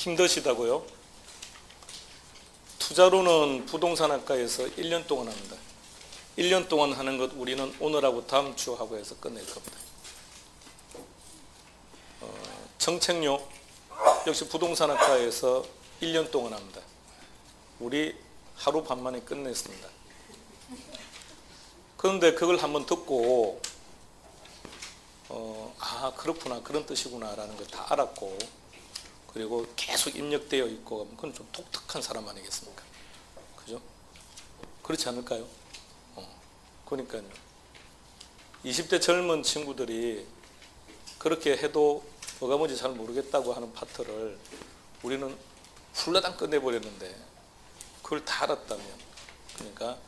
힘드시다고요? 투자로는 부동산학과에서 1년 동안 합니다. 1년 동안 하는 것 우리는 오늘하고 다음 주 하고 해서 끝낼 겁니다. 정책료 역시 부동산학과에서 1년 동안 합니다. 우리 하루 반 만에 끝냈습니다. 그런데 그걸 한번 듣고 아 그렇구나 그런 뜻이구나 라는 걸 다 알았고 그리고 계속 입력되어 있고 그건 좀 독특한 사람 아니겠습니까? 그죠? 그렇지 않을까요? 그러니까요. 20대 젊은 친구들이 그렇게 해도 뭐가 뭔지 잘 모르겠다고 하는 파트를 우리는 훌라당 끝내버렸는데 그걸 다 알았다면 그러니까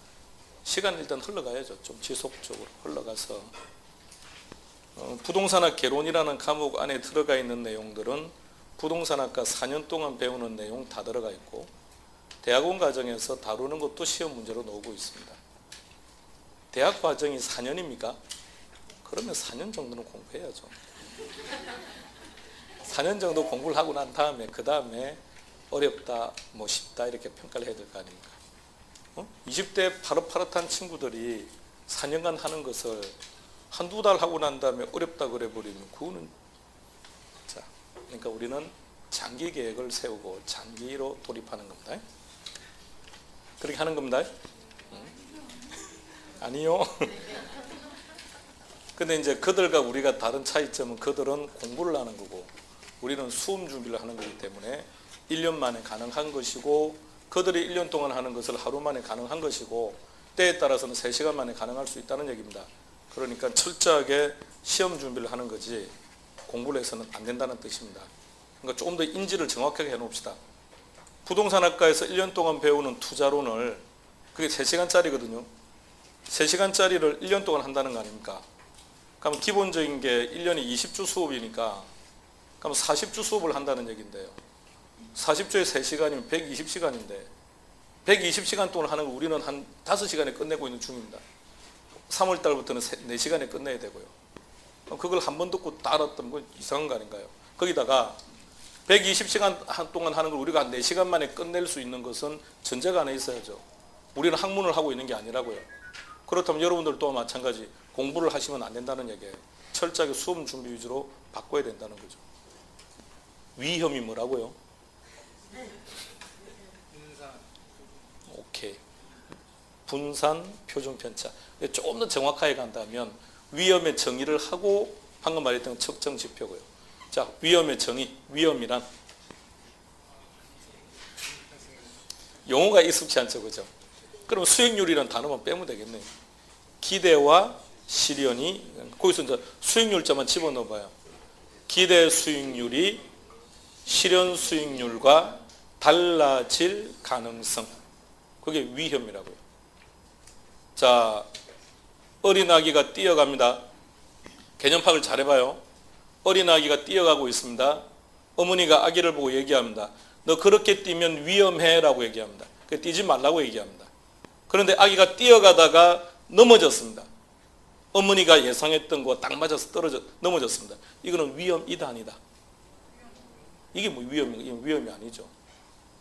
시간은 일단 흘러가야죠. 좀 지속적으로 흘러가서 부동산학 개론이라는 과목 안에 들어가 있는 내용들은 부동산학과 4년 동안 배우는 내용 다 들어가 있고 대학원 과정에서 다루는 것도 시험 문제로 나오고 있습니다. 대학 과정이 4년입니까? 그러면 4년 정도는 공부해야죠. 4년 정도 공부를 하고 난 다음에 그 다음에 어렵다, 뭐 쉽다 이렇게 평가를 해야 될 거 아닙니까? 20대 파릇파릇한 친구들이 4년간 하는 것을 한두 달 하고 난 다음에 어렵다 그래 버리면 그거는 자, 그러니까 우리는 장기 계획을 세우고 장기로 돌입하는 겁니다. 그렇게 하는 겁니다. 아니요. 근데 이제 그들과 우리가 다른 차이점은 그들은 공부를 하는 거고 우리는 수험 준비를 하는 거기 때문에 1년 만에 가능한 것이고 그들이 1년 동안 하는 것을 하루 만에 가능한 것이고 때에 따라서는 3시간 만에 가능할 수 있다는 얘기입니다. 그러니까 철저하게 시험 준비를 하는 거지 공부를 해서는 안 된다는 뜻입니다. 그러니까 조금 더 인지를 정확하게 해놓읍시다. 부동산학과에서 1년 동안 배우는 투자론을 그게 3시간짜리거든요. 3시간짜리를 1년 동안 한다는 거 아닙니까? 그럼 기본적인 게 1년에 20주 수업이니까 그럼 40주 수업을 한다는 얘기인데요. 40주에 3시간이면 120시간인데 120시간 동안 하는 거 우리는 한 5시간에 끝내고 있는 중입니다. 3월 달부터는 4시간에 끝내야 되고요. 그걸 한 번 듣고 다 알았던 건 이상한 거 아닌가요? 거기다가 120시간 동안 하는 걸 우리가 한 4시간 만에 끝낼 수 있는 것은 전제가 안에 있어야죠. 우리는 학문을 하고 있는 게 아니라고요. 그렇다면 여러분들도 마찬가지 공부를 하시면 안 된다는 얘기예요. 철저하게 수험 준비 위주로 바꿔야 된다는 거죠. 위험이 뭐라고요? 오케이. 분산, 표준 편차. 조금 더 정확하게 간다면 위험의 정의를 하고 방금 말했던 측정 지표고요. 자, 위험의 정의. 위험이란 용어가 익숙치 않죠, 그죠? 그럼 수익률이란 단어만 빼면 되겠네요. 기대와 실현이 거기서 이제 수익률자만 집어넣어봐요. 기대 수익률이 실현 수익률과 달라질 가능성. 그게 위험이라고요. 자, 어린 아기가 뛰어갑니다. 개념 파악을 잘 해봐요. 어린 아기가 뛰어가고 있습니다. 어머니가 아기를 보고 얘기합니다. 너 그렇게 뛰면 위험해 라고 얘기합니다. 뛰지 말라고 얘기합니다. 그런데 아기가 뛰어가다가 넘어졌습니다. 어머니가 예상했던 거 딱 맞아서 넘어졌습니다. 이거는 위험이다 아니다? 이게 뭐 위험인가? 이건 위험이 아니죠.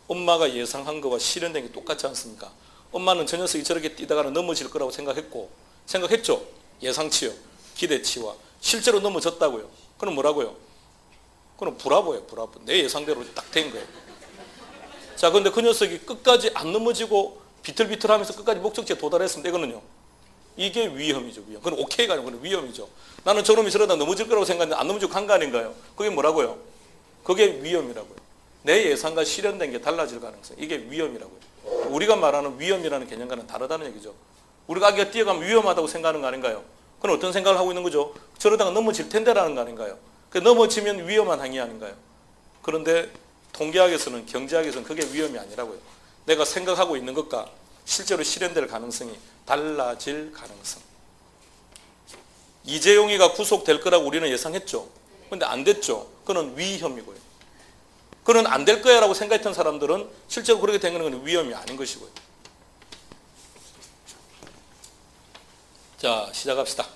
엄마가 예상한 거와 실현된 게 똑같지 않습니까? 엄마는 저 녀석이 저렇게 뛰다가는 넘어질 거라고 생각했죠? 예상치요. 기대치와. 실제로 넘어졌다고요. 그럼 뭐라고요? 그럼 브라보예요. 브라보. 내 예상대로 딱 된 거예요. 자, 근데 그 녀석이 끝까지 안 넘어지고 비틀비틀하면서 끝까지 목적지에 도달했습니다. 이거는요. 이게 위험이죠. 위험. 그건 오케이가 아니고 그건 위험이죠. 나는 저놈이 저러다 넘어질 거라고 생각했는데 안 넘어지고 간 거 아닌가요? 그게 뭐라고요? 그게 위험이라고요. 내 예상과 실현된 게 달라질 가능성. 이게 위험이라고요. 우리가 말하는 위험이라는 개념과는 다르다는 얘기죠. 우리가 아기가 뛰어가면 위험하다고 생각하는 거 아닌가요? 그건 어떤 생각을 하고 있는 거죠? 저러다가 넘어질 텐데라는 거 아닌가요? 넘어지면 위험한 행위 아닌가요? 그런데 통계학에서는 경제학에서는 그게 위험이 아니라고요. 내가 생각하고 있는 것과 실제로 실현될 가능성이 달라질 가능성. 이재용이가 구속될 거라고 우리는 예상했죠. 그런데 안 됐죠. 그건 위험이고요. 그는 안 될 거야 라고 생각했던 사람들은 실제로 그렇게 된 건 위험이 아닌 것이고요. 자, 시작합시다.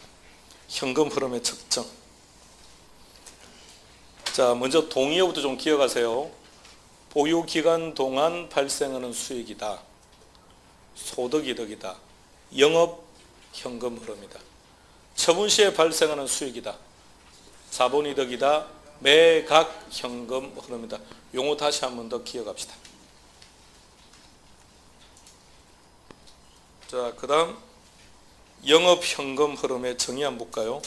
현금 흐름의 측정. 자, 먼저 동의어부터 좀 기억하세요. 보유기간 동안 발생하는 수익이다. 소득이득이다. 영업현금 흐름이다. 처분 시에 발생하는 수익이다. 자본이득이다. 매각현금 흐름이다. 용어 다시 한 번 더 기억합시다. 자, 그 다음 영업현금 흐름의 정의 한번 볼까요?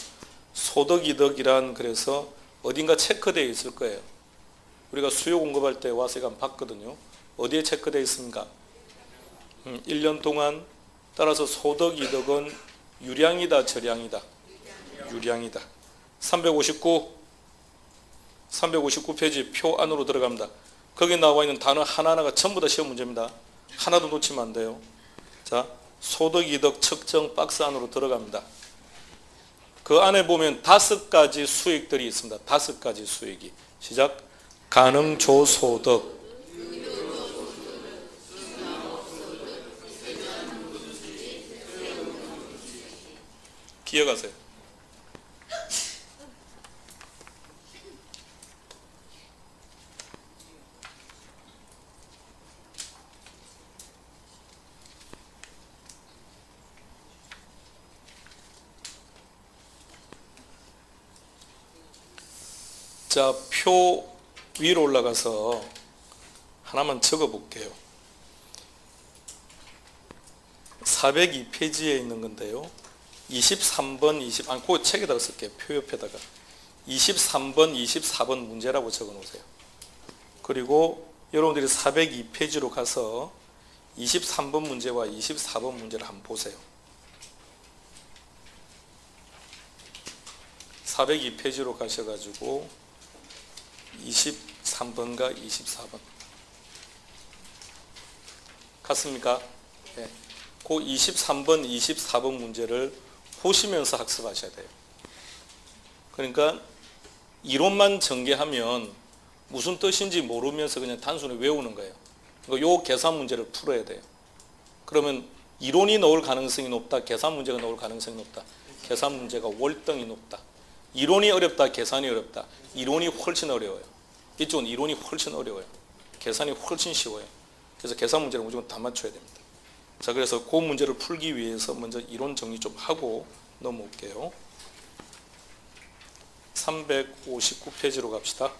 소득이득이란 그래서 어딘가 체크되어 있을 거예요. 우리가 수요 공급할 때 와서 이거 한번 봤거든요. 어디에 체크되어 있습니까? 1년 동안. 따라서 소득이득은 유량이다, 저량이다? 유량이다. 359페이지 표 안으로 들어갑니다. 거기 나와 있는 단어 하나하나가 전부 다 시험 문제입니다. 하나도 놓치면 안 돼요. 자, 소득이득 측정 박스 안으로 들어갑니다. 그 안에 보면 5가지 수익들이 있습니다. 5가지 수익이. 시작. 가능조소득, 기억하세요. 자, 표 위로 올라가서 하나만 적어 볼게요. 402페이지에 있는 건데요. 23번, 그 책에다가 쓸게요. 표 옆에다가. 23번, 24번 문제라고 적어 놓으세요. 그리고 여러분들이 402페이지로 가서 23번 문제와 24번 문제를 한번 보세요. 402페이지로 가셔가지고 23번과 24번 갔습니까? 네. 그 23번, 24번 문제를 보시면서 학습하셔야 돼요. 그러니까 이론만 전개하면 무슨 뜻인지 모르면서 그냥 단순히 외우는 거예요. 그러니까 요 계산 문제를 풀어야 돼요. 그러면 이론이 나올 가능성이 높다, 계산 문제가 나올 가능성이 높다. 계산 문제가 월등히 높다. 이론이 어렵다, 계산이 어렵다. 이론이 훨씬 어려워요. 이쪽은 이론이 훨씬 어려워요. 계산이 훨씬 쉬워요. 그래서 계산 문제를 무조건 다 맞춰야 됩니다. 자, 그래서 그 문제를 풀기 위해서 먼저 이론 정리 좀 하고 넘어올게요. 359페이지로 갑시다.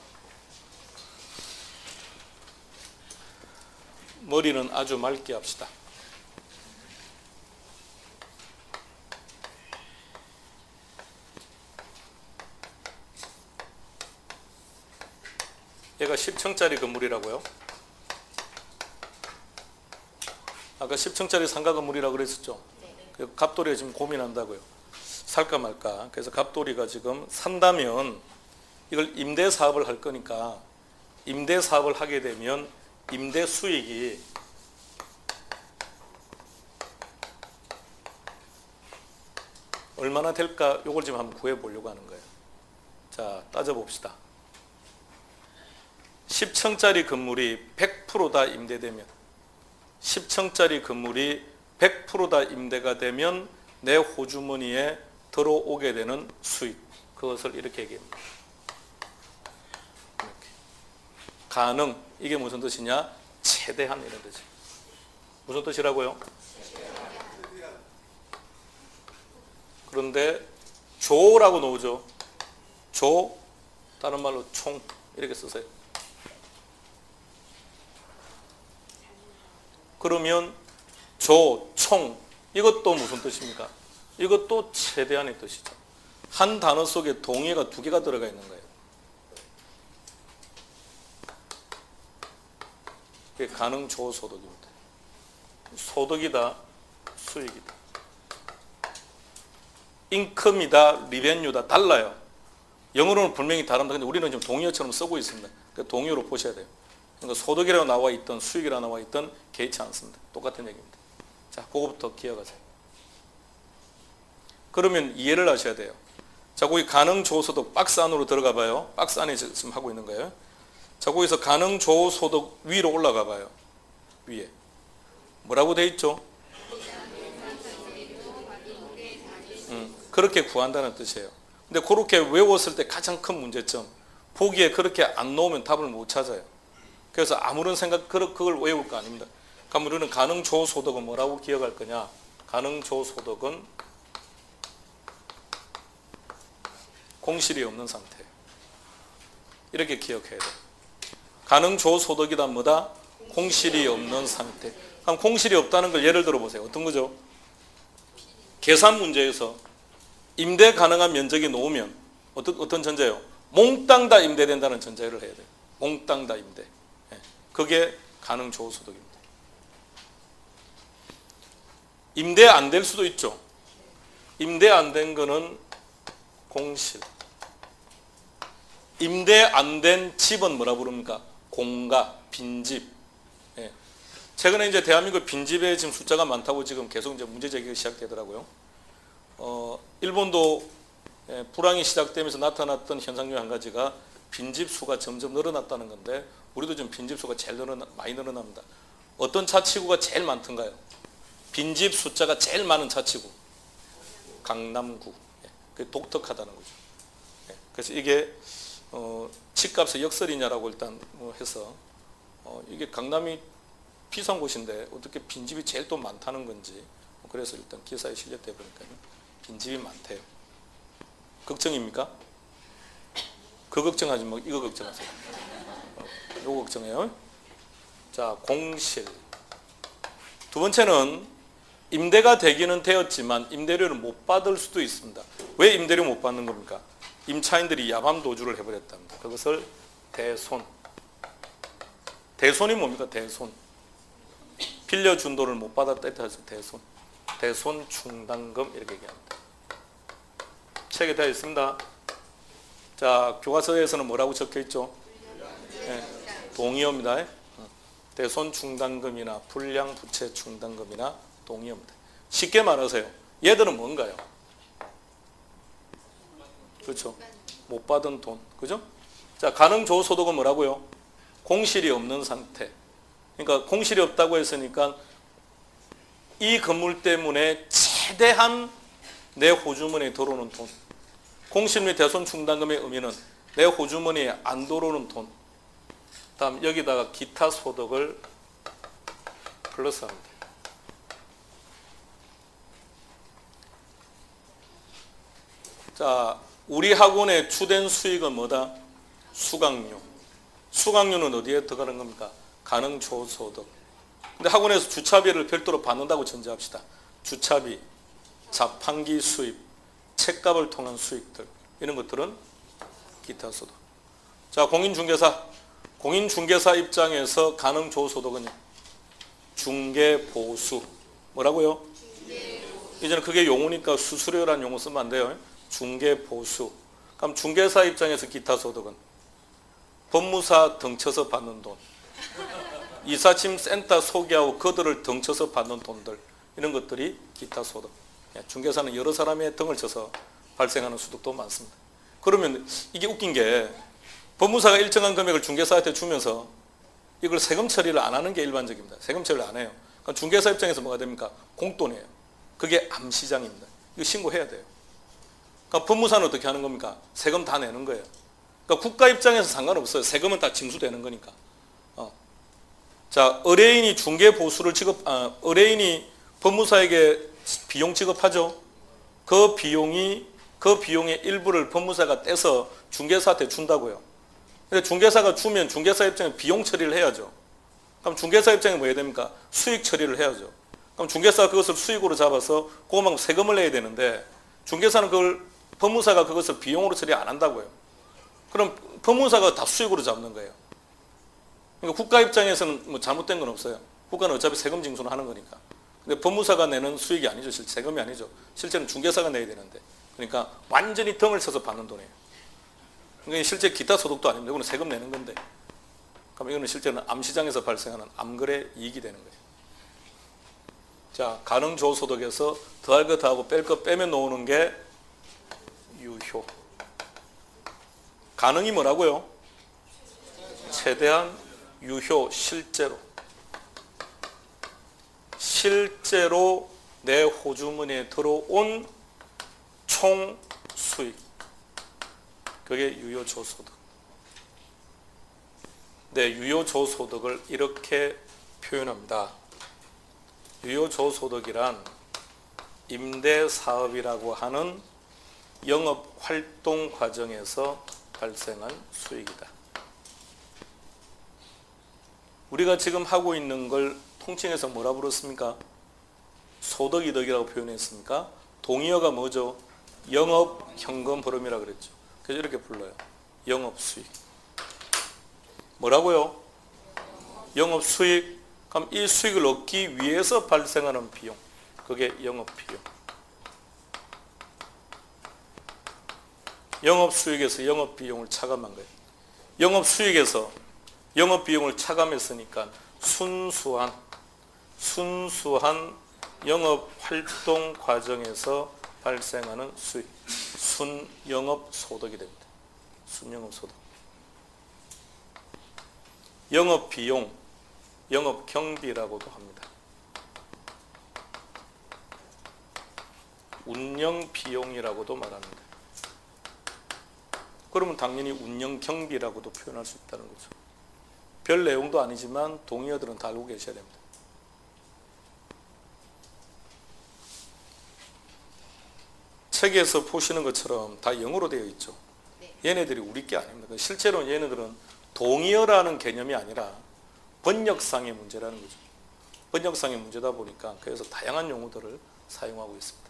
머리는 아주 맑게 합시다. 얘가 10층짜리 건물이라고요? 아까 10층짜리 상가 건물이라고 그랬었죠? 네. 갑돌이가 지금 고민한다고요. 살까 말까. 그래서 갑돌이가 지금 산다면 이걸 임대 사업을 할 거니까 임대 사업을 하게 되면 임대 수익이 얼마나 될까? 이걸 지금 한번 구해 보려고 하는 거예요. 자, 따져봅시다. 10층짜리 건물이 100% 다 임대되면 10층짜리 건물이 100% 다 임대가 되면 내 호주머니에 들어오게 되는 수익, 그것을 이렇게 얘기합니다. 이렇게. 가능, 이게 무슨 뜻이냐? 최대한 이런 뜻이에요. 무슨 뜻이라고요? 그런데 조라고 나오죠. 조, 다른 말로 총 이렇게 쓰세요. 그러면 조, 총 이것도 무슨 뜻입니까? 이것도 최대한의 뜻이죠. 한 단어 속에 동의어가 2개가 들어가 있는 거예요. 이게 가능조소득입니다. 소득이다, 수익이다. 인컴이다, 리벤유다, 달라요. 영어로는 분명히 다릅니다. 근데 우리는 지금 동의어처럼 쓰고 있습니다. 그러니까 동의어로 보셔야 돼요. 그러니까 소득이라고 나와 있던 수익이라고 나와 있던 개의치 않습니다. 똑같은 얘기입니다. 자, 그거부터 기억하세요. 그러면 이해를 하셔야 돼요. 자, 거기 가능조소득 박스 안으로 들어가 봐요. 박스 안에 지금 하고 있는 거예요. 자, 거기서 가능조소득 위로 올라가 봐요. 위에 뭐라고 돼 있죠? 그렇게 구한다는 뜻이에요. 근데 그렇게 외웠을 때 가장 큰 문제점, 보기에 그렇게 안 놓으면 답을 못 찾아요. 그래서 아무런 생각, 그걸 외울 거 아닙니다. 그럼 우리는 가능조소득은 뭐라고 기억할 거냐? 가능조소득은 공실이 없는 상태. 이렇게 기억해야 돼. 가능조소득이다 뭐다? 공실이 없는 상태. 그럼 공실이 없다는 걸 예를 들어 보세요. 어떤 거죠? 계산 문제에서 임대 가능한 면적이 놓으면 어떤 전제요? 몽땅 다 임대된다는 전제를 해야 돼요. 몽땅 다 임대. 그게 가능조소득입니다. 임대 안 될 수도 있죠. 임대 안 된 거는 공실. 임대 안 된 집은 뭐라 부릅니까? 공가, 빈집. 예. 최근에 이제 대한민국 빈집의 지금 숫자가 많다고 지금 계속 이제 문제 제기가 시작되더라고요. 일본도 불황이 시작되면서 나타났던 현상 중 한 가지가 빈집 수가 점점 늘어났다는 건데 우리도 지금 빈집 수가 제일 많이 늘어납니다. 어떤 자치구가 제일 많던가요? 빈집 숫자가 제일 많은 자치구. 강남구. 그게 독특하다는 거죠. 그래서 이게 집값의 역설이냐라고 일단 해서 이게 강남이 비싼 곳인데 어떻게 빈집이 제일 또 많다는 건지 그래서 일단 기사에 실렸다 보니까 빈집이 많대요. 걱정입니까? 그 걱정하지 뭐 이거 걱정하세요. 이거 걱정해요. 자, 공실. 두 번째는 임대가 되기는 되었지만 임대료를 못 받을 수도 있습니다. 왜 임대료 못 받는 겁니까? 임차인들이 야밤 도주를 해버렸답니다. 그것을 대손. 대손이 뭡니까? 대손. 빌려준 돈을 못 받았다 해서 대손. 대손 충당금 이렇게 얘기합니다. 책에 되어 있습니다. 자, 교과서에서는 뭐라고 적혀 있죠? 동의어입니다. 대손 충당금이나 불량 부채 충당금이나 동의어입니다. 쉽게 말하세요. 얘들은 뭔가요? 그렇죠. 못 받은 돈. 그죠? 자, 가능조소득은 뭐라고요? 공실이 없는 상태. 그러니까 공실이 없다고 했으니까 이 건물 때문에 최대한 내 호주머니에 들어오는 돈. 공실 및 대손 충당금의 의미는 내 호주머니에 안 들어오는 돈. 다음 여기다가 기타 소득을 플러스합니다. 자, 우리 학원의 주된 수익은 뭐다? 수강료. 수강료는 어디에 들어가는 겁니까? 가능조소득. 근데 학원에서 주차비를 별도로 받는다고 전제합시다. 주차비, 자판기 수입, 책값을 통한 수익들 이런 것들은 기타 소득. 자, 공인중개사. 공인중개사 입장에서 가능조소득은 중개보수. 뭐라고요? 이제는 그게 용어니까 수수료라는 용어 쓰면 안 돼요. 중개보수. 그럼 중개사 입장에서 기타 소득은 법무사 덩쳐서 받는 돈, 이삿짐 센터 소개하고 그들을 덩쳐서 받는 돈들 이런 것들이 기타 소득. 중개사는 여러 사람의 등을 쳐서 발생하는 소득도 많습니다. 그러면 이게 웃긴 게 법무사가 일정한 금액을 중개사한테 주면서 이걸 세금 처리를 안 하는 게 일반적입니다. 세금 처리를 안 해요. 그럼 중개사 입장에서 뭐가 됩니까? 공돈이에요. 그게 암시장입니다. 이거 신고해야 돼요. 그러니까 법무사는 어떻게 하는 겁니까? 세금 다 내는 거예요. 그러니까 국가 입장에서 상관없어요. 세금은 다 징수되는 거니까. 자, 의뢰인이 중개보수를 의뢰인이 법무사에게 비용 지급하죠. 그 비용의 일부를 법무사가 떼서 중개사한테 준다고요. 근데 중개사가 주면 중개사 입장에 비용 처리를 해야죠. 그럼 중개사 입장에 뭐 해야 됩니까? 수익 처리를 해야죠. 그럼 중개사가 그것을 수익으로 잡아서 그것만큼 세금을 내야 되는데 중개사는 법무사가 그것을 비용으로 처리 안 한다고요. 그럼 법무사가 다 수익으로 잡는 거예요. 그러니까 국가 입장에서는 뭐 잘못된 건 없어요. 국가는 어차피 세금 징수는 하는 거니까. 근데 법무사가 내는 수익이 아니죠. 세금이 아니죠. 실제는 중개사가 내야 되는데. 그러니까 완전히 덩을 쳐서 받는 돈이에요. 그러니까 실제 기타 소득도 아닙니다. 이거는 세금 내는 건데. 그럼 이거는 실제는 암시장에서 발생하는 암거래 이익이 되는 거예요. 자, 가능조소득에서 더할 거 더하고 뺄 거 빼면 나오는 게 유효. 가능이 뭐라고요? 최대한 유효 실제로. 실제로 내 호주머니에 들어온 총 수익. 그게 유효조소득. 네, 유효조소득을 이렇게 표현합니다. 유효조소득이란 임대사업이라고 하는 영업활동 과정에서 발생한 수익이다. 우리가 지금 하고 있는 걸 통칭해서 뭐라 부르습니까? 소득이득이라고 표현했습니까? 동의어가 뭐죠? 영업현금흐름이라고 그랬죠. 그래서 이렇게 불러요. 영업수익. 뭐라고요? 영업수익. 그럼 이 수익을 얻기 위해서 발생하는 비용. 그게 영업비용. 영업수익에서 영업비용을 차감한 거예요. 영업수익에서 영업비용을 차감했으니까 순수한 영업활동 과정에서 발생하는 수익, 순영업소득이 됩니다. 순영업소득. 영업비용, 영업경비라고도 합니다. 운영비용이라고도 말합니다. 그러면 당연히 운영경비라고도 표현할 수 있다는 거죠. 별 내용도 아니지만 동의어들은 다 알고 계셔야 됩니다. 책에서 보시는 것처럼 다 영어로 되어 있죠. 얘네들이 우리 게 아닙니다. 실제로는 얘네들은 동의어라는 개념이 아니라 번역상의 문제라는 거죠. 번역상의 문제다 보니까 그래서 다양한 용어들을 사용하고 있습니다.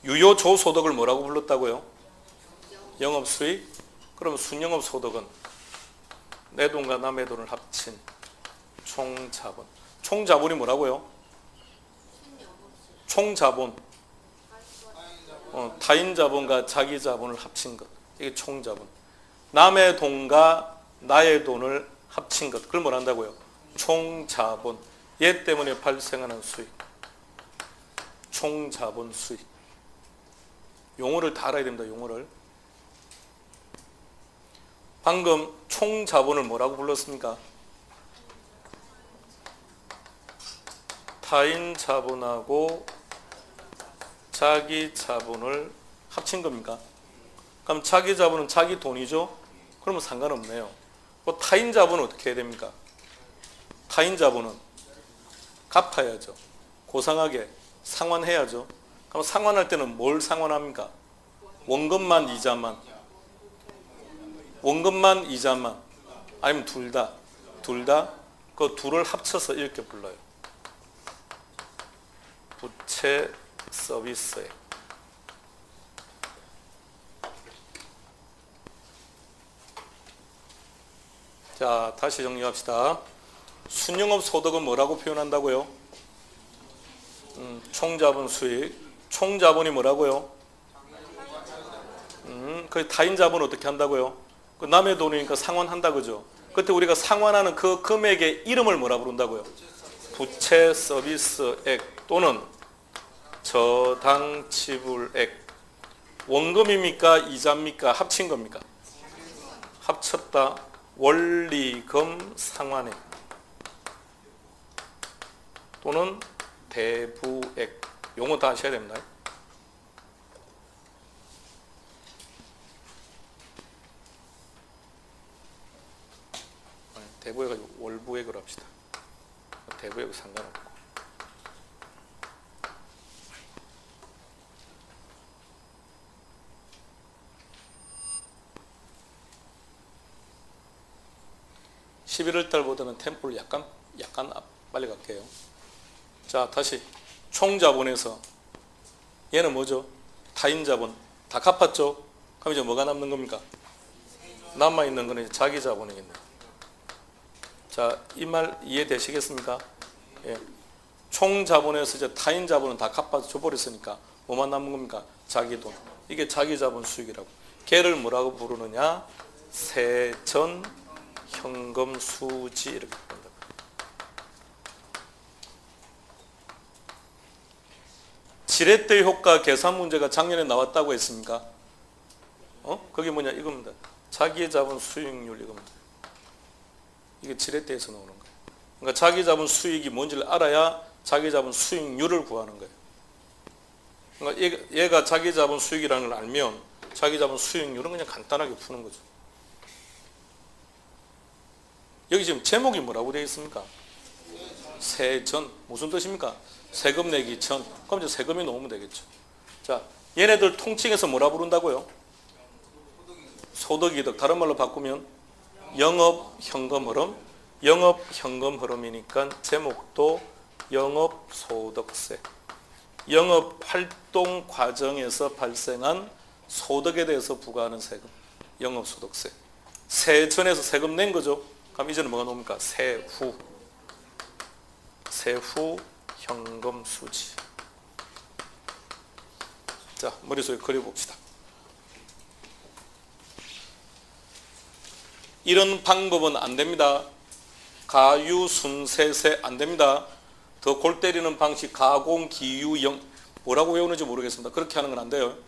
유효조소득을 뭐라고 불렀다고요? 영업수익. 그럼 순영업소득은 내 돈과 남의 돈을 합친 총자본. 총자본이 뭐라고요? 총자본. 타인 자본과 자기 자본을 합친 것. 이게 총자본. 남의 돈과 나의 돈을 합친 것. 그걸 뭐라 한다고요? 총자본. 얘 때문에 발생하는 수익. 총자본 수익. 용어를 다 알아야 됩니다. 용어를. 방금 총자본을 뭐라고 불렀습니까? 타인 자본하고 자기 자본을 합친 겁니까? 그럼 자기 자본은 자기 돈이죠? 그러면 상관없네요. 타인 자본은 어떻게 해야 됩니까? 타인 자본은 갚아야죠. 고상하게 상환해야죠. 그럼 상환할 때는 뭘 상환합니까? 원금만 이자만? 원금만 이자만? 아니면 둘 다? 둘 다? 그 둘을 합쳐서 이렇게 불러요. 부채 서비스액. 자, 다시 정리합시다. 순영업 소득은 뭐라고 표현한다고요? 총자본 수익. 총자본이 뭐라고요? 그 타인 자본 어떻게 한다고요? 그 남의 돈이니까 상환한다 그죠? 그때 우리가 상환하는 그 금액의 이름을 뭐라 부른다고요? 부채 서비스액 또는 저당 지불액. 원금입니까? 이자입니까? 합친 겁니까? 합쳤다. 원리금 상환액 또는 대부액. 용어 다 아셔야 됩니다. 대부액 아니고 월부액으로 합시다. 대부액은 상관없고. (11월) 달보다는 템포를 약간 빨리 갈게요. 자, 다시 총자본에서 얘는 뭐죠? 타인 자본 다 갚았죠? 그럼 이제 뭐가 남는 겁니까? 남아있는 거는 이제 자기 자본이겠네요. 자, 이 말 이해되시겠습니까? 예. 총자본에서 이제 타인 자본은 다 갚아줘 버렸으니까 뭐만 남은 겁니까? 자기 돈. 이게 자기 자본 수익이라고. 걔를 뭐라고 부르느냐? 세전 현금 수지 이렇게 부른다. 지렛대 효과 계산 문제가 작년에 나왔다고 했습니까? 그게 뭐냐? 이겁니다. 자기 자본 수익률 이겁니다. 이게 지렛대에서 나오는 거예요. 그러니까 자기 자본 수익이 뭔지를 알아야 자기 자본 수익률을 구하는 거예요. 그러니까 얘가 자기 자본 수익이라는 걸 알면 자기 자본 수익률은 그냥 간단하게 푸는 거죠. 여기 지금 제목이 뭐라고 되어 있습니까? 세전. 무슨 뜻입니까? 세금 내기 전. 그럼 이제 세금이 나오면 되겠죠. 자, 얘네들 통칭해서 뭐라 부른다고요? 소득이득. 다른 말로 바꾸면 영업 현금 흐름. 영업 현금 흐름이니까 제목도 영업 소득세. 영업 활동 과정에서 발생한 소득에 대해서 부과하는 세금. 영업 소득세. 세전에서 세금 낸 거죠. 그럼 이제는 뭐가 나옵니까? 세후. 세후 현금 수지. 자, 머릿속에 그려봅시다. 이런 방법은 안 됩니다. 가유순세세 안 됩니다. 더 골 때리는 방식 가공기유영 뭐라고 외우는지 모르겠습니다. 그렇게 하는 건 안 돼요.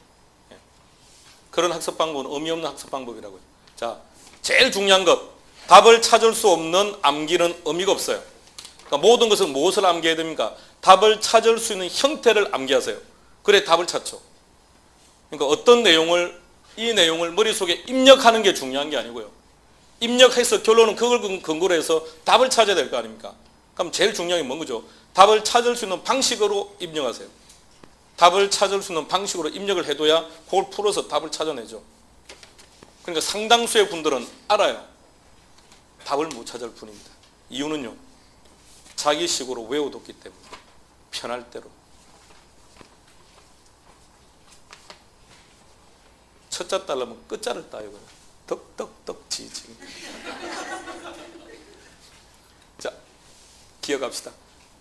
그런 학습 방법은 의미 없는 학습 방법이라고요. 자, 제일 중요한 것, 답을 찾을 수 없는 암기는 의미가 없어요. 그러니까 모든 것은 무엇을 암기해야 됩니까? 답을 찾을 수 있는 형태를 암기하세요. 그래 답을 찾죠. 그러니까 어떤 내용을, 이 내용을 머릿속에 입력하는 게 중요한 게 아니고요. 입력해서 결론은 그걸 근거로 해서 답을 찾아야 될 거 아닙니까? 그럼 제일 중요한 게 뭔 거죠? 답을 찾을 수 있는 방식으로 입력하세요. 답을 찾을 수 있는 방식으로 입력을 해둬야 그걸 풀어서 답을 찾아내죠. 그러니까 상당수의 분들은 알아요. 답을 못 찾을 뿐입니다. 이유는요, 자기식으로 외워뒀기 때문에. 편할 대로. 첫자 따려면 끝자를 따요. 덕덕덕 지지. 자, 기억합시다.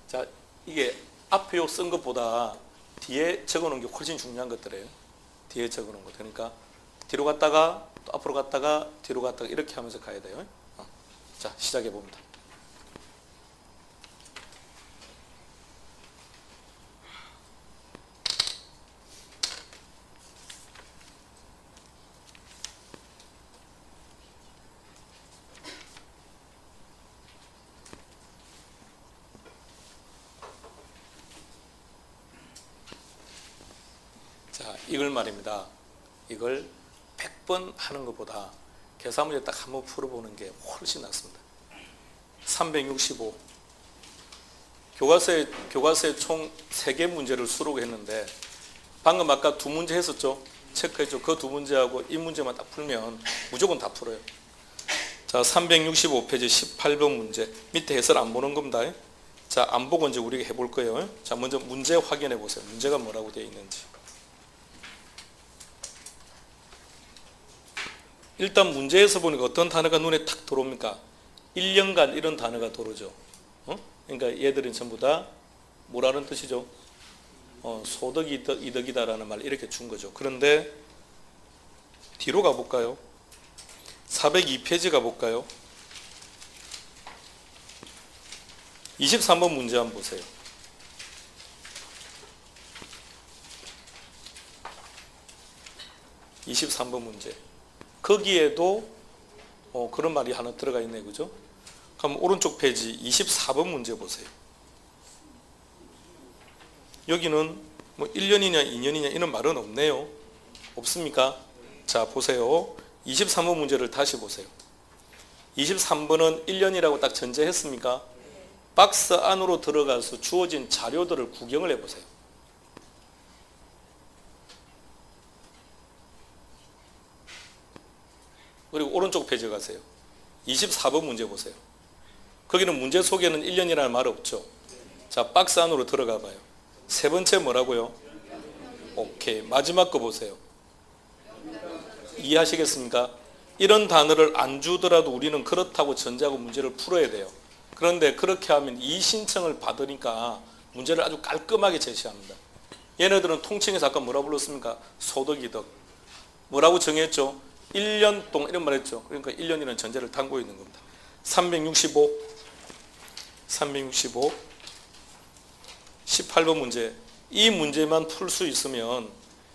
자, 이게 앞에 요 쓴 것보다 뒤에 적어놓은 게 훨씬 중요한 것들이에요. 뒤에 적어놓은 것. 그러니까 뒤로 갔다가 또 앞으로 갔다가 뒤로 갔다가 이렇게 하면서 가야 돼요. 자, 시작해 봅니다. 자, 이걸 말입니다. 이걸 100번 하는 것보다 계산 문제 딱 한번 풀어보는 게 훨씬 낫습니다. 365. 교과서에 총 3개 문제를 수록했는데 방금 아까 2문제 했었죠? 체크했죠? 그 2문제하고 이 문제만 딱 풀면 무조건 다 풀어요. 자, 365페이지 18번 문제. 밑에 해설 안 보는 겁니다. 자, 안 보고 이제 우리가 해볼 거예요. 자, 먼저 문제 확인해 보세요. 문제가 뭐라고 되어 있는지. 일단 문제에서 보니까 어떤 단어가 눈에 탁 들어옵니까? 1년간 이런 단어가 들어오죠. 그러니까 얘들은 전부 다 뭐라는 뜻이죠? 소득이 이득이다라는 말 이렇게 준 거죠. 그런데 뒤로 가볼까요? 402페이지 가볼까요? 23번 문제 한번 보세요. 23번 문제. 거기에도 그런 말이 하나 들어가 있네, 그죠? 그럼 오른쪽 페이지 24번 문제 보세요. 여기는 뭐 1년이냐 2년이냐 이런 말은 없네요. 없습니까? 자, 보세요. 23번 문제를 다시 보세요. 23번은 1년이라고 딱 전제했습니까? 박스 안으로 들어가서 주어진 자료들을 구경을 해보세요. 그리고 오른쪽 페이지에 가세요. 24번 문제 보세요. 거기는 문제 속에는 1년이라는 말 없죠. 자, 박스 안으로 들어가 봐요. 세 번째 뭐라고요? 오케이. 마지막 거 보세요. 이해하시겠습니까? 이런 단어를 안 주더라도 우리는 그렇다고 전제하고 문제를 풀어야 돼요. 그런데 그렇게 하면 이 신청을 받으니까 문제를 아주 깔끔하게 제시합니다. 얘네들은 통칭해서 아까 뭐라고 불렀습니까? 소득이득. 뭐라고 정했죠? 1년 동안 이런 말 했죠. 그러니까 1년이라는 전제를 담고 있는 겁니다. 365 18번 문제. 이 문제만 풀 수 있으면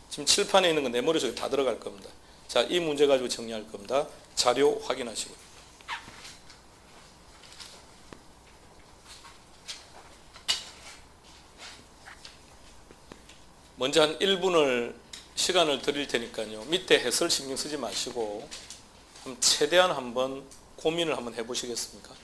지금 칠판에 있는 건 내 머릿속에 다 들어갈 겁니다. 자, 이 문제 가지고 정리할 겁니다. 자료 확인하시고. 먼저 한 1분을 시간을 드릴 테니까요. 밑에 해설 신경 쓰지 마시고 최대한 한번 고민을 한번 해보시겠습니까?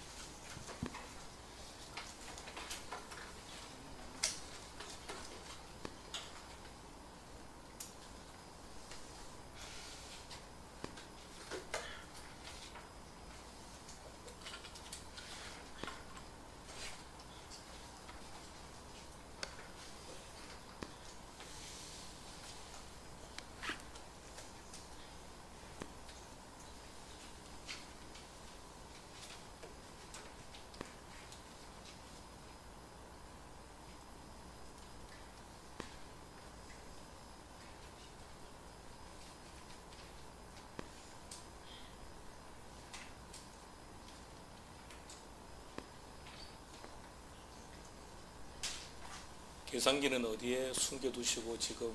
계산기는 어디에 숨겨두시고 지금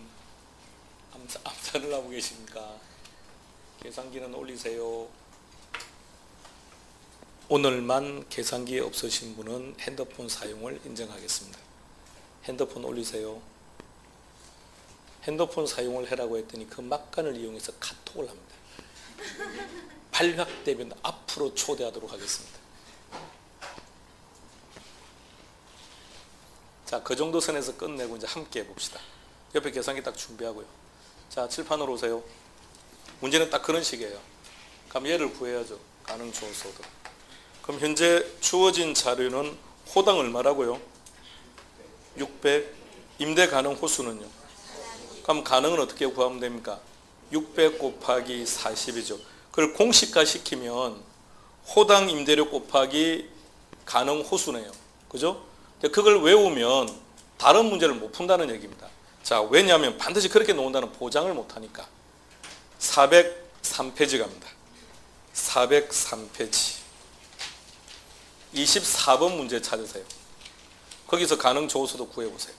암산을 하고 계십니까? 계산기는 올리세요. 오늘만 계산기 없으신 분은 핸드폰 사용을 인정하겠습니다. 핸드폰 올리세요. 핸드폰 사용을 해라고 했더니 그 막간을 이용해서 카톡을 합니다. 발각되면 앞으로 초대하도록 하겠습니다. 자, 그 정도 선에서 끝내고 이제 함께 해봅시다. 옆에 계산기 딱 준비하고요. 자, 칠판으로 오세요. 문제는 딱 그런 식이에요. 그럼 얘를 구해야죠. 가능 조소득. 그럼 현재 주어진 자료는 호당 얼마라고요? 600. 임대 가능 호수는요? 그럼 가능은 어떻게 구하면 됩니까? 600 곱하기 40이죠. 그걸 공식화 시키면 호당 임대료 곱하기 가능 호수네요. 그죠? 그걸 외우면 다른 문제를 못 푼다는 얘기입니다. 자, 왜냐하면 반드시 그렇게 놓는다는 보장을 못하니까. 403페이지 갑니다. 403페이지 24번 문제 찾으세요. 거기서 가능 조소도 구해보세요.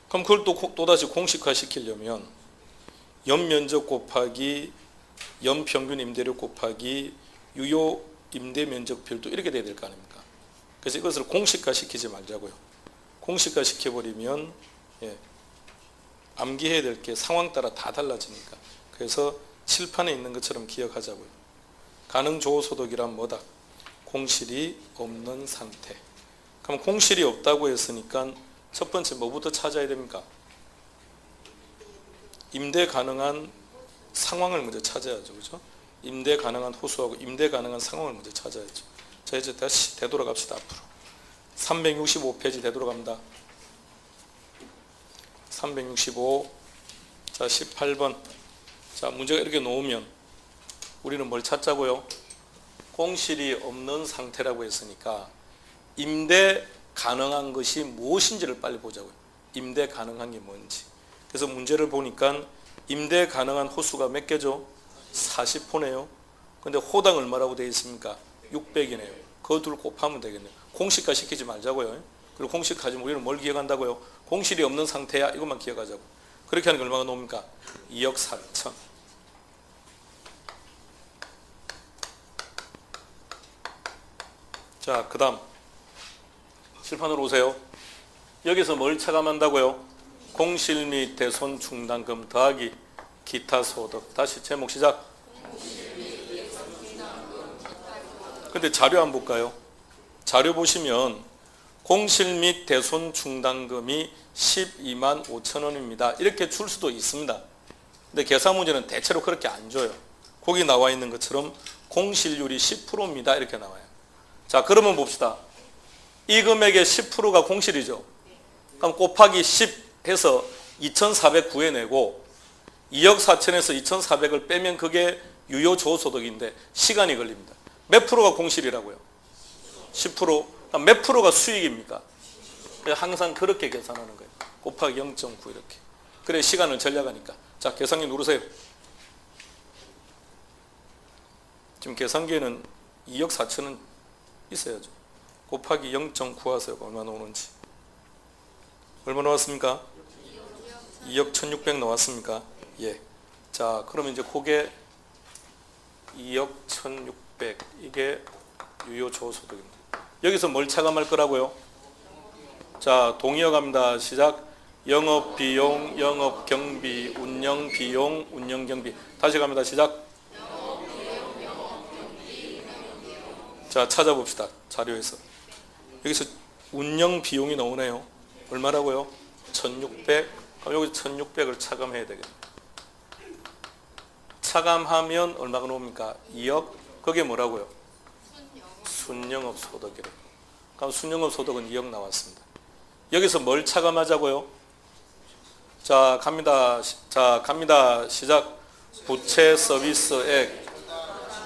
그럼 그걸 또다시 공식화 시키려면 연면적 곱하기 연평균 임대료 곱하기 유효 임대 면적 별도 이렇게 돼야 될 거 아닙니까? 그래서 이것을 공식화 시키지 말자고요. 공식화 시켜버리면 암기해야 될 게 상황 따라 다 달라지니까. 그래서 칠판에 있는 것처럼 기억하자고요. 가능 조소득이란 뭐다? 공실이 없는 상태. 그럼 공실이 없다고 했으니까 첫 번째 뭐부터 찾아야 됩니까? 임대 가능한 상황을 먼저 찾아야죠. 그죠? 임대 가능한 호수하고 임대 가능한 상황을 먼저 찾아야죠. 자, 이제 다시 되돌아갑시다. 앞으로 365페이지 되돌아갑니다. 365. 자, 18번. 자, 문제가 이렇게 놓으면 우리는 뭘 찾자고요? 공실이 없는 상태라고 했으니까 임대 가능한 것이 무엇인지를 빨리 보자고요. 임대 가능한 게 뭔지. 그래서 문제를 보니까 임대 가능한 호수가 몇 개죠? 40호네요. 근데 호당 얼마라고 되어 있습니까? 600이네요. 그거 둘 곱하면 되겠네요. 공식화 시키지 말자고요. 그리고 공식화하면 우리는 뭘 기억한다고요? 공실이 없는 상태야. 이것만 기억하자고. 그렇게 하는 게 얼마가 나옵니까? 2억 4천. 자, 그 다음 칠판으로 오세요. 여기서 뭘 체감한다고요? 공실 및 대손 충당금 더하기 기타 소득. 다시 제목 시작. 근데 자료 한번 볼까요? 자료 보시면 공실 및 대손 충당금이 12만 5천 원입니다. 이렇게 줄 수도 있습니다. 근데 계산 문제는 대체로 그렇게 안 줘요. 거기 나와 있는 것처럼 공실률이 10%입니다. 이렇게 나와요. 자, 그러면 봅시다. 이 금액의 10%가 공실이죠. 그럼 곱하기 10 해서 2,400 구해내고 2억 4천에서 2,400을 빼면 그게 유효조소득인데 시간이 걸립니다. 몇 프로가 공실이라고요? 10%. 그럼 몇 프로가 수익입니까? 항상 그렇게 계산하는 거예요. 곱하기 0.9 이렇게. 그래 시간을 절약하니까. 자, 계산기 누르세요. 지금 계산기에는 2억 4천은 있어야죠. 곱하기 0.9 하세요. 얼마 나오는지. 얼마 나왔습니까? 2억 1600 나왔습니까? 예. 자, 그러면 이제 그게 2억 1600 이게 유효조소득입니다. 여기서 뭘 차감할 거라고요? 자, 동의어 갑니다. 시작. 영업비용, 영업경비, 운영비용, 운영경비. 다시 갑니다. 시작. 자, 찾아봅시다. 자료에서. 여기서 운영비용이 나오네요. 얼마라고요? 1600. 그럼 여기서 1600을 차감해야 되겠네. 차감하면 얼마가 나옵니까? 2억. 그게 뭐라고요? 순영업 소득이래. 그럼 순영업 소득은 2억 나왔습니다. 여기서 뭘 차감하자고요? 자, 갑니다. 자, 갑니다. 시작. 부채 서비스액,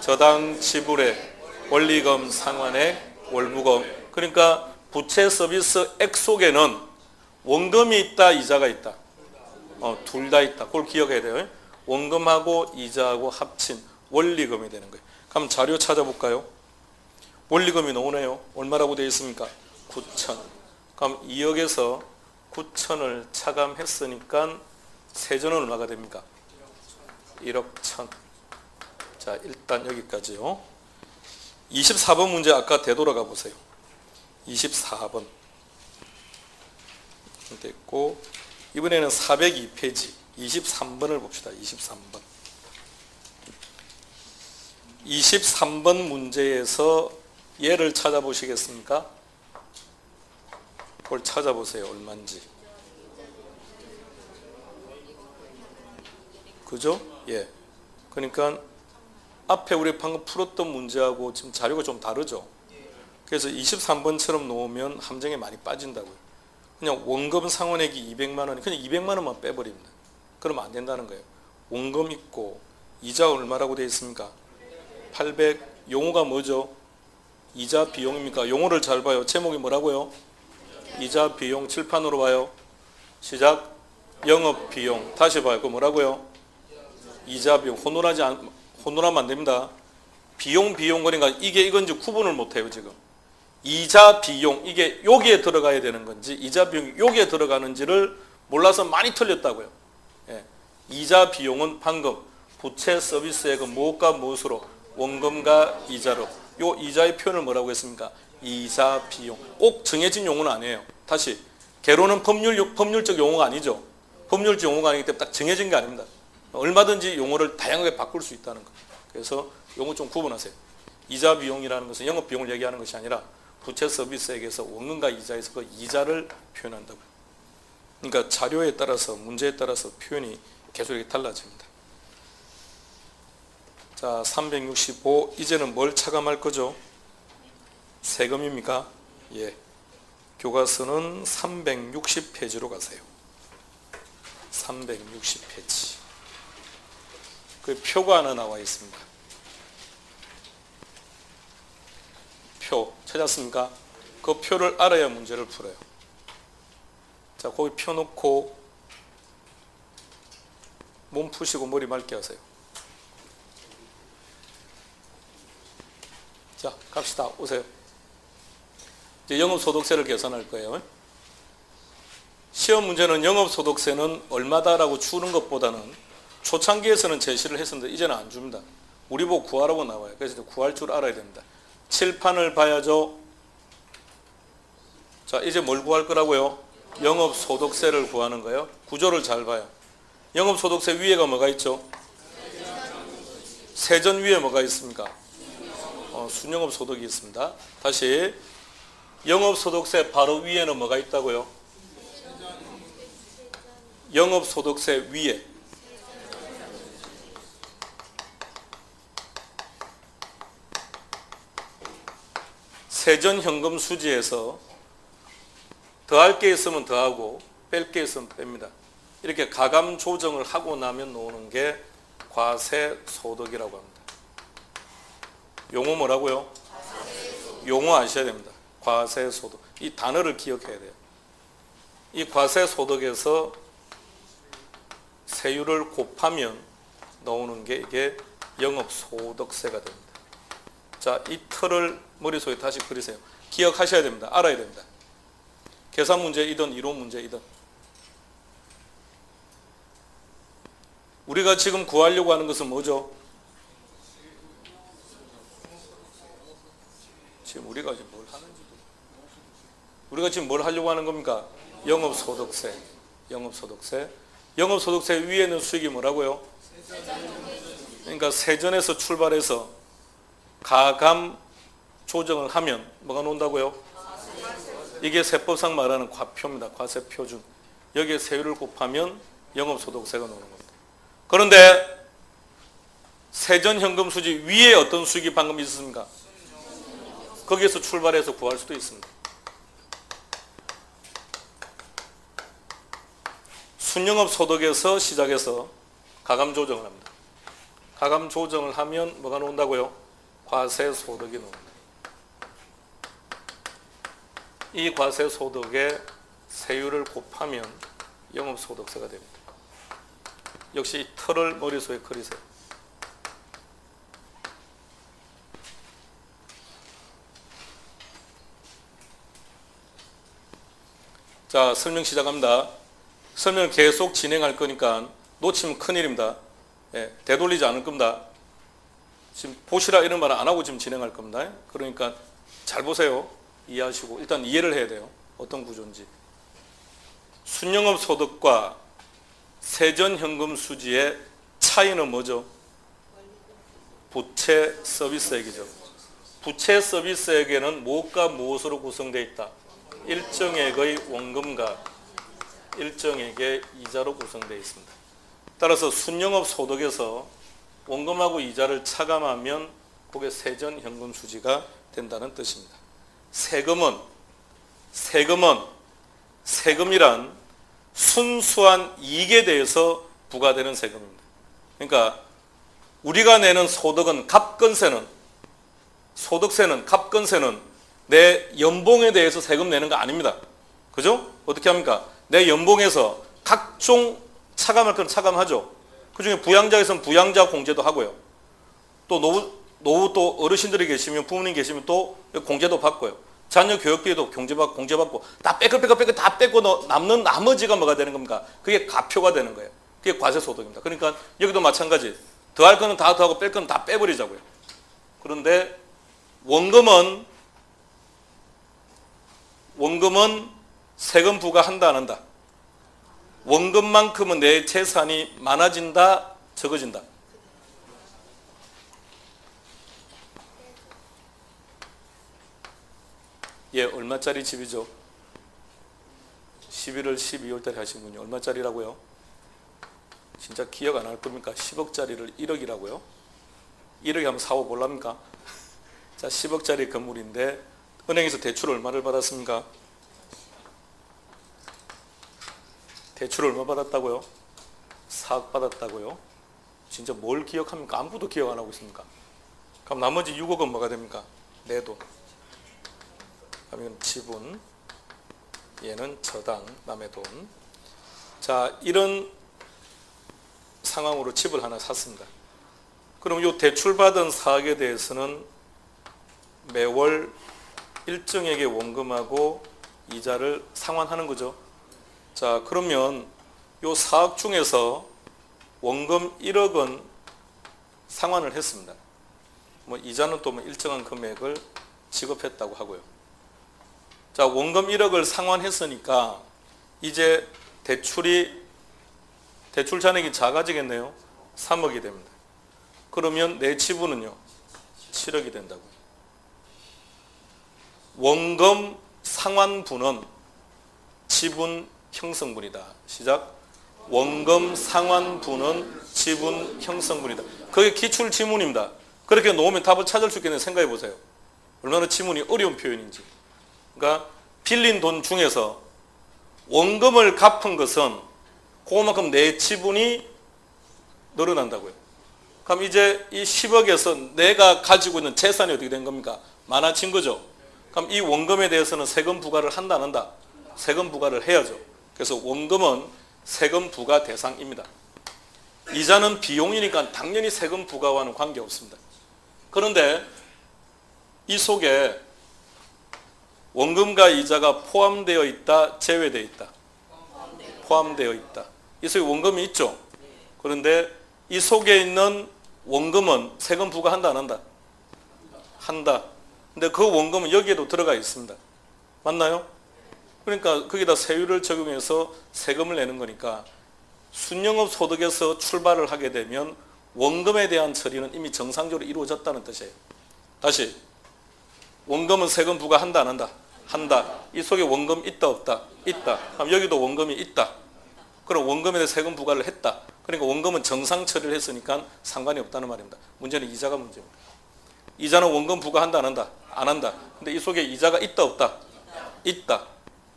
저당 지불액, 원리금 상환액, 월부금. 그러니까 부채 서비스액 속에는 원금이 있다, 이자가 있다. 둘 다 있다. 그걸 기억해야 돼요. 원금하고 이자하고 합친 원리금이 되는 거예요. 그럼 자료 찾아볼까요? 원리금이 나오네요. 얼마라고 되어 있습니까? 9천. 그럼 2억에서 9천을 차감했으니까 세전은 얼마가 됩니까? 1억 1천. 자, 일단 여기까지요. 24번 문제 아까 되돌아가 보세요. 24번 됐고, 이번에는 402페이지 23번을 봅시다. 23번. 23번 문제에서 얘를 찾아보시겠습니까? 그걸 찾아보세요. 얼마인지. 그죠? 예. 그러니까 앞에 우리 방금 풀었던 문제하고 지금 자료가 좀 다르죠? 그래서 23번처럼 놓으면 함정에 많이 빠진다고요. 그냥 원금 상환액이 200만 원이 그냥 200만 원만 빼버립니다. 그러면 안 된다는 거예요. 원금 있고 이자 얼마라고 되어 있습니까? 800. 용어가 뭐죠? 이자 비용입니까? 용어를 잘 봐요. 제목이 뭐라고요? 이자 비용. 칠판으로 봐요. 시작. 영업 비용. 다시 봐요. 그거 뭐라고요? 이자 비용. 혼돈하면 안 됩니다. 비용 그러니까 이게 이건지 구분을 못 해요, 지금. 이자 비용, 이게 여기에 들어가야 되는 건지 이자 비용이 여기에 들어가는지를 몰라서 많이 틀렸다고요. 예. 이자 비용은 방금 부채 서비스액은 무엇과 무엇으로? 원금과 이자로. 요 이자의 표현을 뭐라고 했습니까? 이자 비용. 꼭 정해진 용어는 아니에요. 다시. 개론은 법률적 용어가 아니죠. 법률적 용어가 아니기 때문에 딱 정해진 게 아닙니다. 얼마든지 용어를 다양하게 바꿀 수 있다는 거. 그래서 용어 좀 구분하세요. 이자 비용이라는 것은 영업 비용을 얘기하는 것이 아니라 부채 서비스액에서 원금과 이자에서 그 이자를 표현한다고요. 그러니까 자료에 따라서 문제에 따라서 표현이 계속 이렇게 달라집니다. 자, 365 이제는 뭘 차감할 거죠? 세금입니까? 예. 교과서는 360페이지로 가세요. 360페이지. 그 표가 하나 나와 있습니다. 표 찾았습니까? 그 표를 알아야 문제를 풀어요. 자, 거기 표 놓고 몸 푸시고 머리 맑게 하세요. 자, 갑시다. 오세요. 이제 영업소득세를 계산할 거예요. 시험 문제는 영업소득세는 얼마다라고 주는 것보다는 초창기에서는 제시를 했었는데 이제는 안 줍니다. 우리 보고 구하라고 나와요. 그래서 구할 줄 알아야 됩니다. 칠판을 봐야죠. 자, 이제 뭘 구할 거라고요? 영업소득세를 구하는 거예요. 구조를 잘 봐요. 영업소득세 위에가 뭐가 있죠? 세전 위에 뭐가 있습니까? 순영업소득이 있습니다. 다시 영업소득세 바로 위에는 뭐가 있다고요? 영업소득세 위에 세전현금 수지에서 더할 게 있으면 더하고 뺄 게 있으면 뺍니다. 이렇게 가감 조정을 하고 나면 나오는 게 과세소득이라고 합니다. 용어 뭐라고요? 용어 아셔야 됩니다. 과세소득. 이 단어를 기억해야 돼요. 이 과세소득에서 세율을 곱하면 나오는 게 이게 영업소득세가 됩니다. 자, 이 틀을 머릿속에 다시 그리세요. 기억하셔야 됩니다. 알아야 됩니다. 계산 문제이든 이론 문제이든. 우리가 지금 구하려고 하는 것은 뭐죠? 지금 우리가 지금 뭘 하는지도. 우리가 지금 뭘 하려고 하는 겁니까? 영업소득세. 영업소득세. 영업소득세 위에 있는 수익이 뭐라고요? 그러니까 세전에서 출발해서 가감 조정을 하면 뭐가 나온다고요? 이게 세법상 말하는 과표입니다. 과세표준. 여기에 세율을 곱하면 영업소득세가 나오는 겁니다. 그런데 세전현금 수지 위에 어떤 수익이 방금 있었습니까? 거기에서 출발해서 구할 수도 있습니다. 순영업 소득에서 시작해서 가감 조정을 합니다. 가감 조정을 하면 뭐가 나온다고요? 과세 소득이 나옵니다. 이 과세 소득에 세율을 곱하면 영업 소득세가 됩니다. 역시 이 틀을 머릿속에 그리세요. 자, 설명 시작합니다. 설명 계속 진행할 거니까 놓치면 큰일입니다. 예, 되돌리지 않을 겁니다. 지금 보시라 이런 말 안 하고 지금 진행할 겁니다. 그러니까 잘 보세요. 이해하시고 일단 이해를 해야 돼요. 어떤 구조인지. 순영업 소득과 세전현금 수지의 차이는 뭐죠? 부채 서비스액이죠. 부채 서비스액에는 무엇과 무엇으로 구성되어 있다? 일정액의 원금과 일정액의 이자로 구성되어 있습니다. 따라서 순영업 소득에서 원금하고 이자를 차감하면 그게 세전현금 수지가 된다는 뜻입니다. 세금이란 순수한 이익에 대해서 부과되는 세금입니다. 그러니까 우리가 내는 소득은 갑건세는 내 연봉에 대해서 세금 내는 거 아닙니다. 그죠? 어떻게 합니까? 내 연봉에서 각종 차감할 건 차감하죠. 그중에 부양자에서는 부양자 공제도 하고요. 또 노후 또 어르신들이 계시면 부모님 계시면 또 공제도 받고요. 자녀 교육비에도 공제받고 다 빼고 다 빼고 남는 나머지가 뭐가 되는 겁니까? 그게 가표가 되는 거예요. 그게 과세소득입니다. 그러니까 여기도 마찬가지. 더할 거는 다 더하고 뺄 거는 다 빼버리자고요. 그런데 원금은 세금 부과한다 안 한다? 원금만큼은 내 재산이 많아진다 적어진다? 예, 얼마짜리 집이죠? 11월 12월 달에 하신 분이 얼마짜리라고요? 진짜 기억 안 할 겁니까? 10억짜리를 1억이라고요? 1억에 한번 사고 볼랍니까? 자, 10억짜리 건물인데 은행에서 대출 얼마를 받았습니까? 대출 얼마 받았다고요? 4억 받았다고요? 진짜 뭘 기억합니까? 아무도 기억 안 하고 있습니까? 그럼 나머지 6억은 뭐가 됩니까? 내 돈. 그러면 지분, 얘는 저당, 남의 돈. 자, 이런 상황으로 집을 하나 샀습니다. 그럼 이 대출받은 4억에 대해서는 매월 일정액의 원금하고 이자를 상환하는 거죠. 자, 그러면 이 4억 중에서 원금 1억은 상환을 했습니다. 뭐 이자는 또 뭐 일정한 금액을 지급했다고 하고요. 자, 원금 1억을 상환했으니까 이제 대출 잔액이 작아지겠네요. 3억이 됩니다. 그러면 내 지분은요 7억이 된다고요. 원금 상환분은 지분 형성분이다. 시작. 원금 상환분은 지분 형성분이다. 그게 기출 지문입니다. 그렇게 놓으면 답을 찾을 수 있겠네요. 생각해 보세요. 얼마나 지문이 어려운 표현인지. 그러니까 빌린 돈 중에서 원금을 갚은 것은 그만큼 내 지분이 늘어난다고요. 그럼 이제 이 10억에서 내가 가지고 있는 재산이 어떻게 된 겁니까? 많아진 거죠. 그럼 이 원금에 대해서는 세금 부과를 한다 안 한다? 세금 부과를 해야죠. 그래서 원금은 세금 부과 대상입니다. 이자는 비용이니까 당연히 세금 부과와는 관계없습니다. 그런데 이 속에 원금과 이자가 포함되어 있다, 제외되어 있다? 포함되어 있다. 이 속에 원금이 있죠? 그런데 이 속에 있는 원금은 세금 부과한다 안 한다? 한다. 근데 그 원금은 여기에도 들어가 있습니다. 맞나요? 그러니까 거기다 세율을 적용해서 세금을 내는 거니까 순영업 소득에서 출발을 하게 되면 원금에 대한 처리는 이미 정상적으로 이루어졌다는 뜻이에요. 다시 원금은 세금 부과한다 안 한다? 한다. 이 속에 원금 있다 없다? 있다. 그럼 여기도 원금이 있다. 그럼 원금에 대해 세금 부과를 했다. 그러니까 원금은 정상 처리를 했으니까 상관이 없다는 말입니다. 문제는 이자가 문제입니다. 이자는 원금 부과한다 안 한다? 안 한다. 근데 이 속에 이자가 있다 없다? 있다.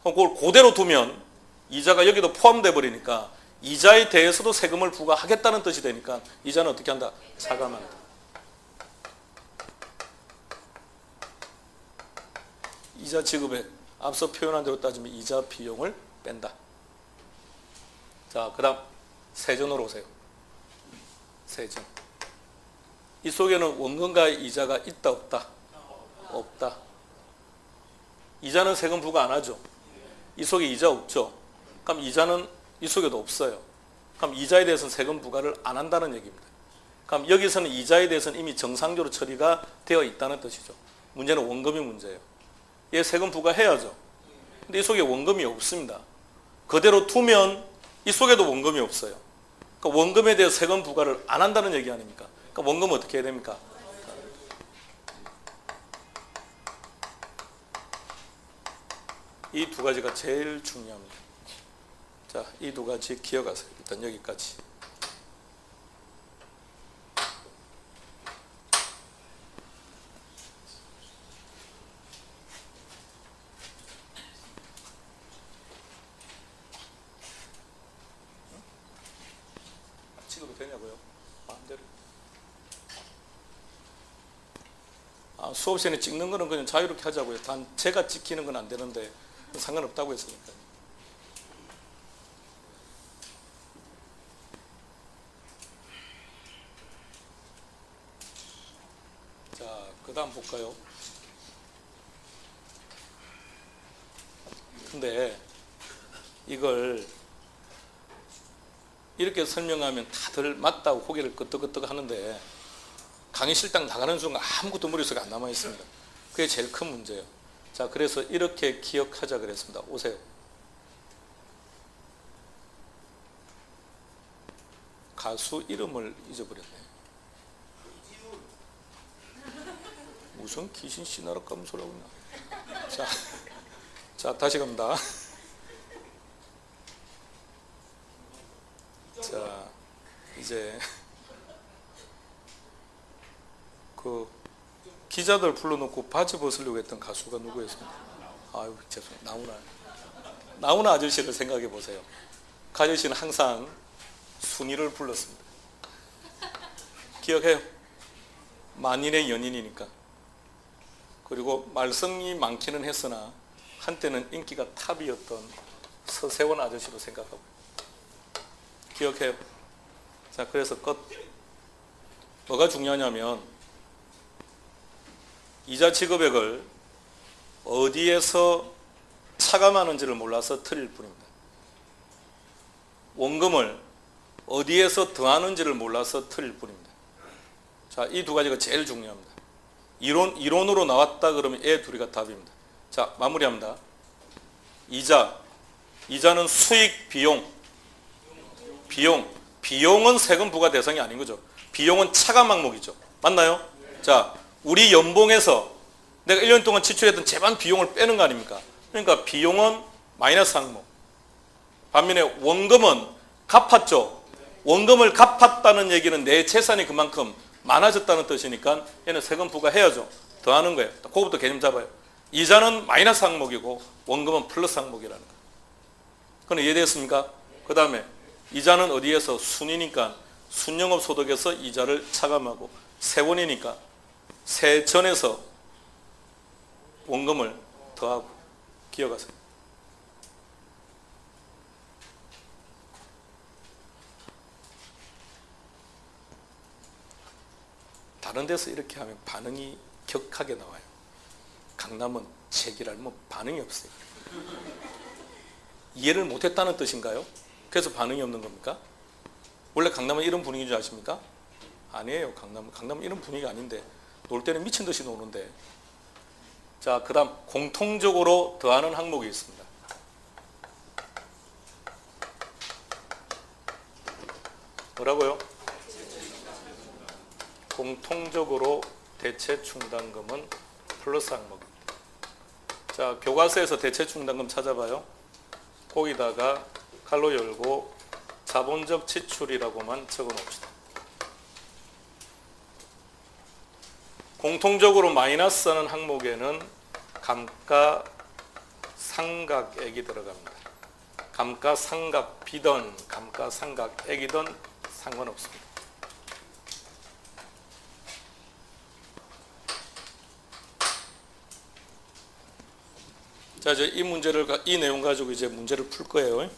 그럼 그걸 그대로 두면 이자가 여기도 포함돼 버리니까 이자에 대해서도 세금을 부과하겠다는 뜻이 되니까 이자는 어떻게 한다? 차감한다. 이자 지급액 앞서 표현한 대로 따지면 이자 비용을 뺀다. 자, 그 다음 세전으로 오세요. 세전. 이 속에는 원금과의 이자가 있다 없다? 없다. 이자는 세금 부과 안 하죠. 이 속에 이자 없죠. 그럼 이자는 이 속에도 없어요. 그럼 이자에 대해서는 세금 부과를 안 한다는 얘기입니다. 그럼 여기서는 이자에 대해서는 이미 정상적으로 처리가 되어 있다는 뜻이죠. 문제는 원금이 문제예요. 얘 세금 부과해야죠. 근데 이 속에 원금이 없습니다. 그대로 두면 이 속에도 원금이 없어요. 그러니까 원금에 대해 세금 부과를 안 한다는 얘기 아닙니까? 그러니까 원금은 어떻게 해야 됩니까? 이 두 가지가 제일 중요합니다. 자, 이 두 가지 기억하세요. 일단 여기까지. 찍어도 되냐고요? 마음대로. 수업 시간에 찍는 거는 그냥 자유롭게 하자고요. 단 제가 찍히는 건 안 되는데 상관없다고 했으니까. 자, 그 다음 볼까요? 근데 이걸 이렇게 설명하면 다들 맞다고 고개를 끄덕끄덕 하는데 강의실당 나가는 순간 아무것도 머릿속에 안 남아 있습니다. 그게 제일 큰 문제예요. 자, 그래서 이렇게 기억하자 그랬습니다. 오세요. 가수 이름을 잊어버렸네. 무슨 귀신 씨나라 까면 소리하고 있나. 자, 다시 갑니다. 자, 이제 그 기자들 불러놓고 바지 벗으려고 했던 가수가 누구였습니까? 아유, 죄송해요. 나훈아 아저씨를 생각해 보세요. 그 아저씨는 항상 순이를 불렀습니다. 기억해요? 만인의 연인이니까. 그리고 말썽이 많기는 했으나 한때는 인기가 탑이었던 서세원 아저씨로 생각하고. 기억해요? 자, 그래서 뭐가 중요하냐면 이자 지급액을 어디에서 차감하는지를 몰라서 틀릴 뿐입니다. 원금을 어디에서 더하는지를 몰라서 틀릴 뿐입니다. 자, 이 두 가지가 제일 중요합니다. 이론으로 나왔다 그러면 이 둘이가 답입니다. 자, 마무리합니다. 이자는 수익, 비용은 세금 부과 대상이 아닌 거죠. 비용은 차감 항목이죠. 맞나요? 자, 우리 연봉에서 내가 1년 동안 지출했던 재반 비용을 빼는 거 아닙니까? 그러니까 비용은 마이너스 항목. 반면에 원금은 갚았죠. 원금을 갚았다는 얘기는 내 재산이 그만큼 많아졌다는 뜻이니까 얘는 세금 부과해야죠. 더하는 거예요. 그거부터 개념 잡아요. 이자는 마이너스 항목이고 원금은 플러스 항목이라는 거예요. 그건 이해되었습니까? 그 다음에 이자는 어디에서? 순이니까 순영업 소득에서 이자를 차감하고, 세원이니까 세전에서 원금을 더하고. 기억하세요. 다른 데서 이렇게 하면 반응이 격하게 나와요. 강남은 제기랄 반응이 없어요. 이해를 못했다는 뜻인가요? 그래서 반응이 없는 겁니까? 원래 강남은 이런 분위기인 줄 아십니까? 아니에요. 강남은 이런 분위기가 아닌데 놀 때는 미친 듯이 노는데. 자, 그 다음 공통적으로 더하는 항목이 있습니다. 뭐라고요? 공통적으로 대체 충당금은 플러스 항목입니다. 자, 교과서에서 대체 충당금 찾아봐요. 거기다가 칼로 열고 자본적 지출이라고만 적어 놓읍시다. 공통적으로 마이너스 하는 항목에는 감가상각액이 들어갑니다. 감가상각비든 감가상각액이든 상관없습니다. 자, 이제 이 내용 가지고 이제 문제를 풀 거예요.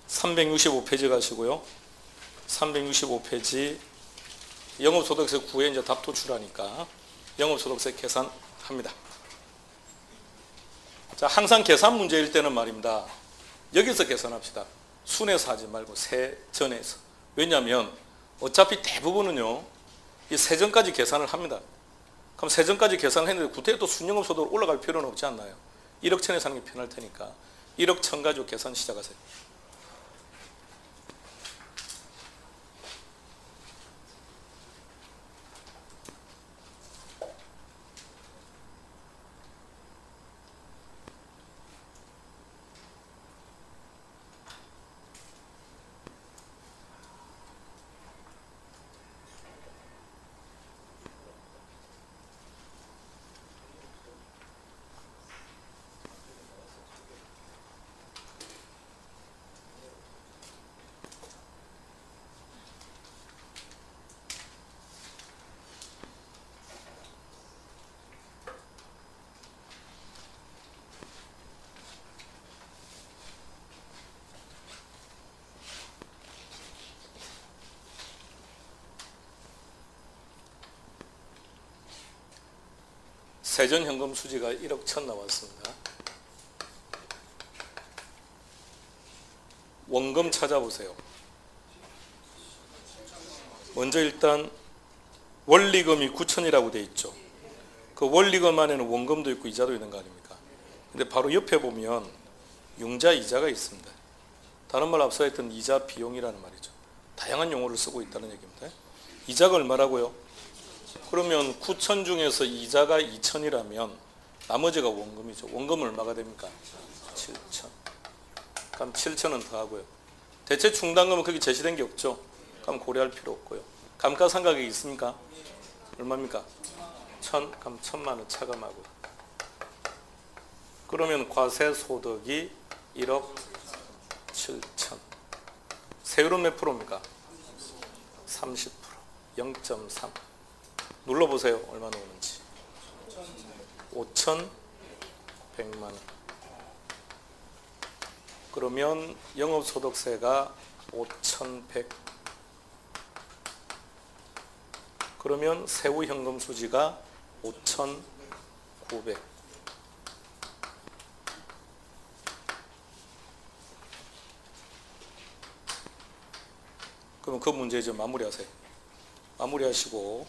365페이지 가시고요. 365페이지 영업소득세 9에 이제 답 도출하니까 영업소득세 계산합니다. 자, 항상 계산 문제일 때는 말입니다. 여기서 계산합시다. 순에서 하지 말고 세전에서. 왜냐하면 어차피 대부분은요, 이 세전까지 계산을 합니다. 그럼 세전까지 계산을 했는데 구태에 또 순영업소득으로 올라갈 필요는 없지 않나요? 1억 천에 사는 게 편할 테니까 1억 천 가지고 계산 시작하세요. 세전 현금 수지가 1억 천 나왔습니다. 원금 찾아보세요. 먼저 일단 원리금이 9천이라고 돼 있죠. 그 원리금 안에는 원금도 있고 이자도 있는 거 아닙니까? 근데 바로 옆에 보면 융자 이자가 있습니다. 다른 말 앞서 했던 이자 비용이라는 말이죠. 다양한 용어를 쓰고 있다는 얘기입니다. 이자가 얼마라고요? 그러면 9천 중에서 이자가 2천이라면 나머지가 원금이죠. 원금은 얼마가 됩니까? 7천. 그럼 7천은 더하고요. 대체 충당금은 거기 제시된 게 없죠. 그럼 고려할 필요 없고요. 감가상각액이 있습니까? 얼마입니까? 1,000. 그럼 1,000만 원 차감하고요. 그러면 과세소득이 1억 7천. 세율은 몇 프로입니까? 30%. 0.3. 눌러보세요. 얼마 나오는지. 5,100만 원. 그러면 영업소득세가 5,100. 그러면 세후 현금 수지가 5,900. 그럼 그 문제 이제 마무리하세요. 마무리하시고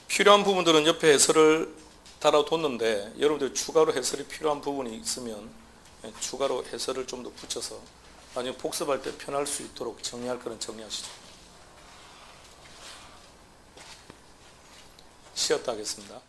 필요한 부분들은 옆에 해설을 달아뒀는데 여러분들 추가로 해설이 필요한 부분이 있으면 추가로 해설을 좀 더 붙여서 나중에 복습할 때 편할 수 있도록 정리할 거는 정리하시죠. 쉬었다 하겠습니다.